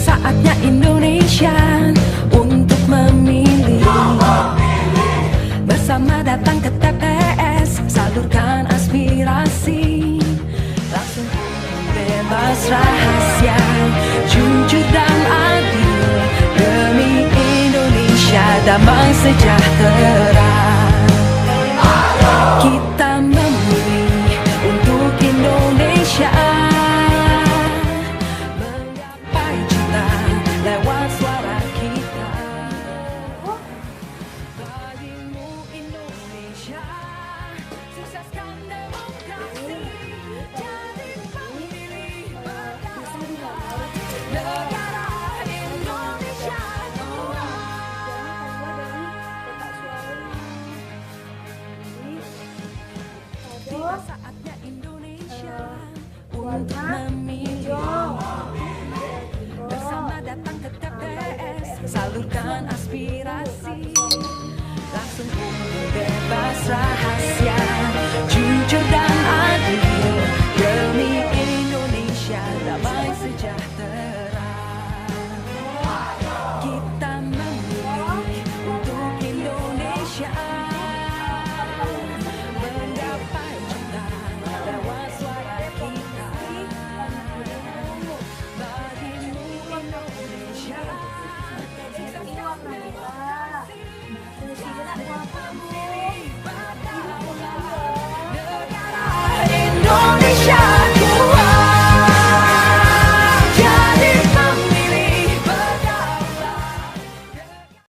Saatnya Indonesia untuk memilih. Bersama datang ke TPS, salurkan aspirasi. Langsung bebas rahasia, jujur dan adil, demi Indonesia damai sejahtera. Kita memilih untuk Indonesia, menggapai cita lewat suara kita. Bagimu Indonesia, sukseskan demokrasi, jadi pemilih berdaulat, negara Indonesia kuat. Tiba saatnya Indonesia untuk memilih. Bersama datang ke TPS, salurkan aspirasi. Langsung bebas rahasia, jujur dan adil, demi Indonesia damai sejahtera. Kita memilih untuk Indonesia.